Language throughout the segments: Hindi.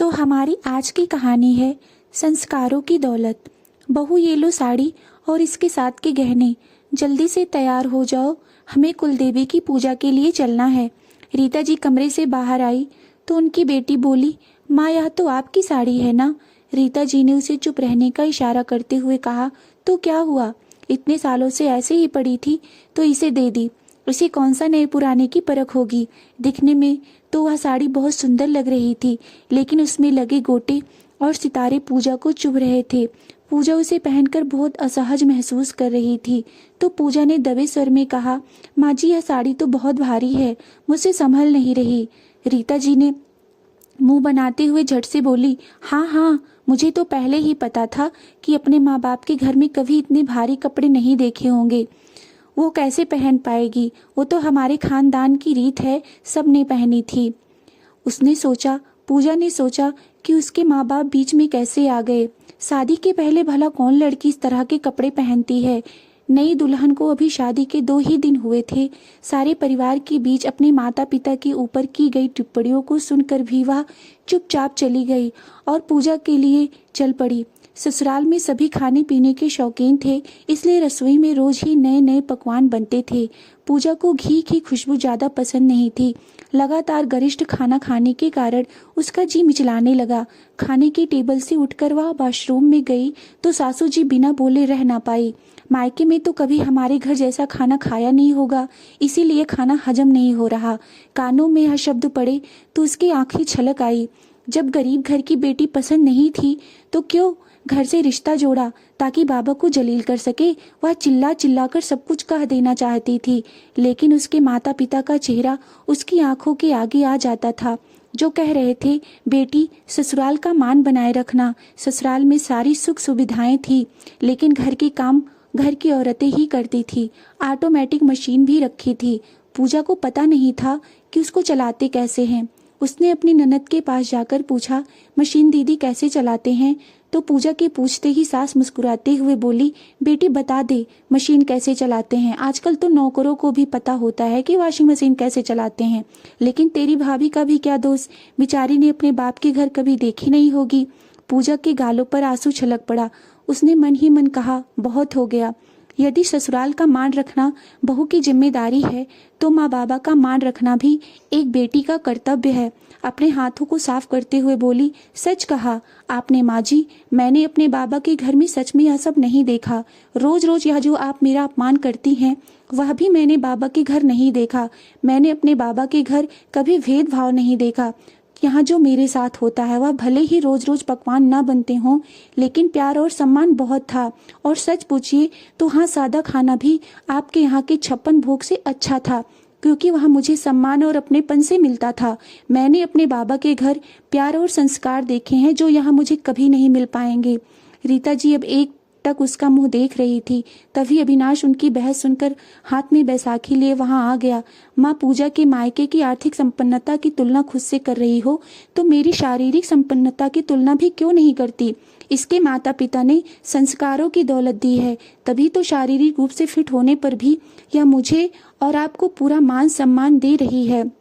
तो हमारी आज की कहानी है संस्कारों की दौलत। बहू ये लो साड़ी और इसके साथ के गहने, जल्दी से तैयार हो जाओ, हमें कुलदेवी की पूजा के लिए चलना है। रीता जी कमरे से बाहर आई तो उनकी बेटी बोली, माँ यह तो आपकी साड़ी है ना। रीता जी ने उसे चुप रहने का इशारा करते हुए कहा, तो क्या हुआ, इतने सालों से ऐसे ही पड़ी थी तो इसे दे दी, उसे कौन सा नए पुराने की परख होगी। दिखने में तो वह साड़ी बहुत सुंदर लग रही थी, लेकिन उसमें लगे गोटे और सितारे पूजा को चुभ रहे थे। पूजा उसे पहनकर बहुत असहज महसूस कर रही थी, तो पूजा ने दबे स्वर में कहा, माँ जी यह साड़ी तो बहुत भारी है, मुझसे संभल नहीं रही। रीता जी ने मुंह बनाते हुए झट से बोली, हाँ हाँ, मुझे तो पहले ही पता था कि अपने माँ बाप के घर में कभी इतने भारी कपड़े नहीं देखे होंगे। वो कैसे पहन पाएगी, वो तो हमारे खानदान की रीत है, सबने पहनी थी। पूजा ने सोचा कि उसके माँ बाप बीच में कैसे आ गए। शादी के पहले भला कौन लड़की इस तरह के कपड़े पहनती है। नई दुल्हन को अभी शादी के 2 ही दिन हुए थे। सारे परिवार के बीच अपने माता पिता के ऊपर की गई टिप्पणियों को सुनकर भी वह चुपचाप चली गई और पूजा के लिए चल पड़ी। ससुराल में सभी खाने पीने के शौकीन थे, इसलिए रसोई में रोज ही नए नए पकवान बनते थे। पूजा को घी की खुशबू ज्यादा पसंद नहीं थी। लगातार गरिष्ठ खाना खाने के कारण उसका जी मिचलाने लगा। खाने की टेबल से उठकर वह वॉशरूम में गई तो सासू जी बिना बोले रह ना पाई। मायके में तो कभी हमारे घर जैसा खाना खाया नहीं होगा, इसीलिए खाना हजम नहीं हो रहा। कानों में यह शब्द पड़े तो उसकी आंखें छलक आई। जब गरीब घर की बेटी पसंद नहीं थी तो क्यों घर से रिश्ता जोड़ा ताकि बाबा को जलील कर सके। वह चिल्ला चिल्ला कर सब कुछ कह देना चाहती थी, लेकिन उसके माता पिता का चेहरा उसकी आंखों के आगे आ जाता था, जो कह रहे थे, बेटी ससुराल का मान बनाए रखना। ससुराल में सारी सुख सुविधाएं थी, लेकिन घर के काम घर की औरतें ही करती थी। ऑटोमेटिक मशीन भी रखी थी। पूजा को पता नहीं था कि उसको चलाते कैसे हैं। उसने अपनी ननद के पास जाकर पूछा, मशीन दीदी कैसे चलाते हैं। तो पूजा के पूछते ही सास मुस्कुराते हुए बोली, बेटी बता दे मशीन कैसे चलाते हैं। आजकल तो नौकरों को भी पता होता है कि वॉशिंग मशीन कैसे चलाते हैं, लेकिन तेरी भाभी का भी क्या दोष, बेचारी ने अपने बाप के घर कभी देखी नहीं होगी। पूजा के गालों पर आंसू छलक पड़ा। उसने मन ही मन कहा, बहुत हो गया। यदि ससुराल का मान रखना बहू की जिम्मेदारी है तो माँ बाबा का मान रखना भी एक बेटी का कर्तव्य है। अपने हाथों को साफ करते हुए बोली, सच कहा आपने माँ जी, मैंने अपने बाबा के घर में सच में यह सब नहीं देखा। रोज रोज यह जो आप मेरा अपमान करती हैं वह भी मैंने बाबा के घर नहीं देखा। मैंने अपने बाबा के घर कभी भेदभाव नहीं देखा। यहाँ जो मेरे साथ होता है वह भले ही रोज रोज पकवान ना बनते हों, लेकिन प्यार और सम्मान बहुत था। और सच पूछिए तो हाँ, सादा खाना भी आपके यहाँ के 56 भोग से अच्छा था, क्योंकि वह मुझे सम्मान और अपनेपन से मिलता था। मैंने अपने बाबा के घर प्यार और संस्कार देखे हैं जो यहाँ मुझे कभी नहीं मिल पाएंगे। रीता जी अब एक टक उसका मुंह देख रही थी। तभी अविनाश उनकी बहस सुनकर हाथ में बैसाखी लिए वहां आ गया। माँ, पूजा के मायके की आर्थिक संपन्नता की तुलना खुद से कर रही हो तो मेरी शारीरिक संपन्नता की तुलना भी क्यों नहीं करती। इसके माता पिता ने संस्कारों की दौलत दी है, तभी तो शारीरिक रूप से फिट होने पर भी यह मुझे और आपको पूरा मान सम्मान दे रही है।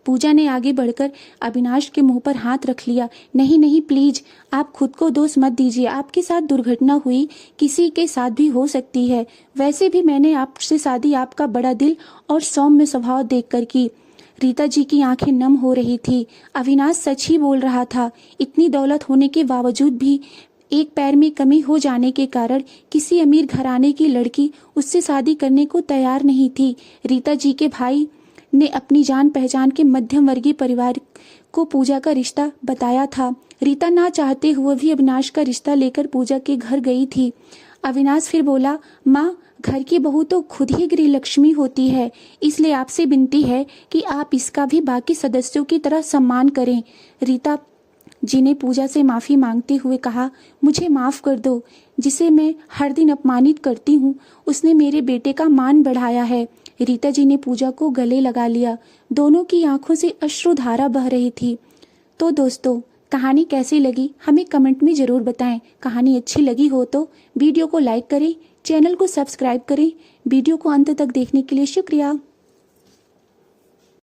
पूजा ने आगे बढ़कर अविनाश के मुंह पर हाथ रख लिया। नहीं नहीं, प्लीज आप खुद को दोष मत दीजिए। आपके साथ दुर्घटना हुई, किसी के साथ भी हो सकती है। वैसे भी मैंने आपसे शादी आपका बड़ा दिल और सौम्य स्वभाव देखकर की। रीता जी की आंखें नम हो रही थी। अविनाश सच ही बोल रहा था। इतनी दौलत होने के बावजूद भी एक पैर में कमी हो जाने के कारण किसी अमीर घराने की लड़की उससे शादी करने को तैयार नहीं थी। रीता जी के भाई ने अपनी जान पहचान के मध्यम वर्गीय परिवार को पूजा का रिश्ता बताया था। रीता ना चाहते हुए भी अविनाश का रिश्ता लेकर पूजा के घर गई थी। अविनाश फिर बोला, माँ, घर की बहू तो खुद ही गृह लक्ष्मी होती है, इसलिए आपसे विनती है कि आप इसका भी बाकी सदस्यों की तरह सम्मान करें। रीता जी ने पूजा से माफी मांगते हुए कहा, मुझे माफ कर दो। जिसे मैं हर दिन अपमानित करती हूँ उसने मेरे बेटे का मान बढ़ाया है। रीता जी ने पूजा को गले लगा लिया। दोनों की आंखों से अश्रुधारा बह रही थी। तो दोस्तों, कहानी कैसी लगी हमें कमेंट में जरूर बताएं। कहानी अच्छी लगी हो तो वीडियो को लाइक करें, चैनल को सब्सक्राइब करें। वीडियो को अंत तक देखने के लिए शुक्रिया।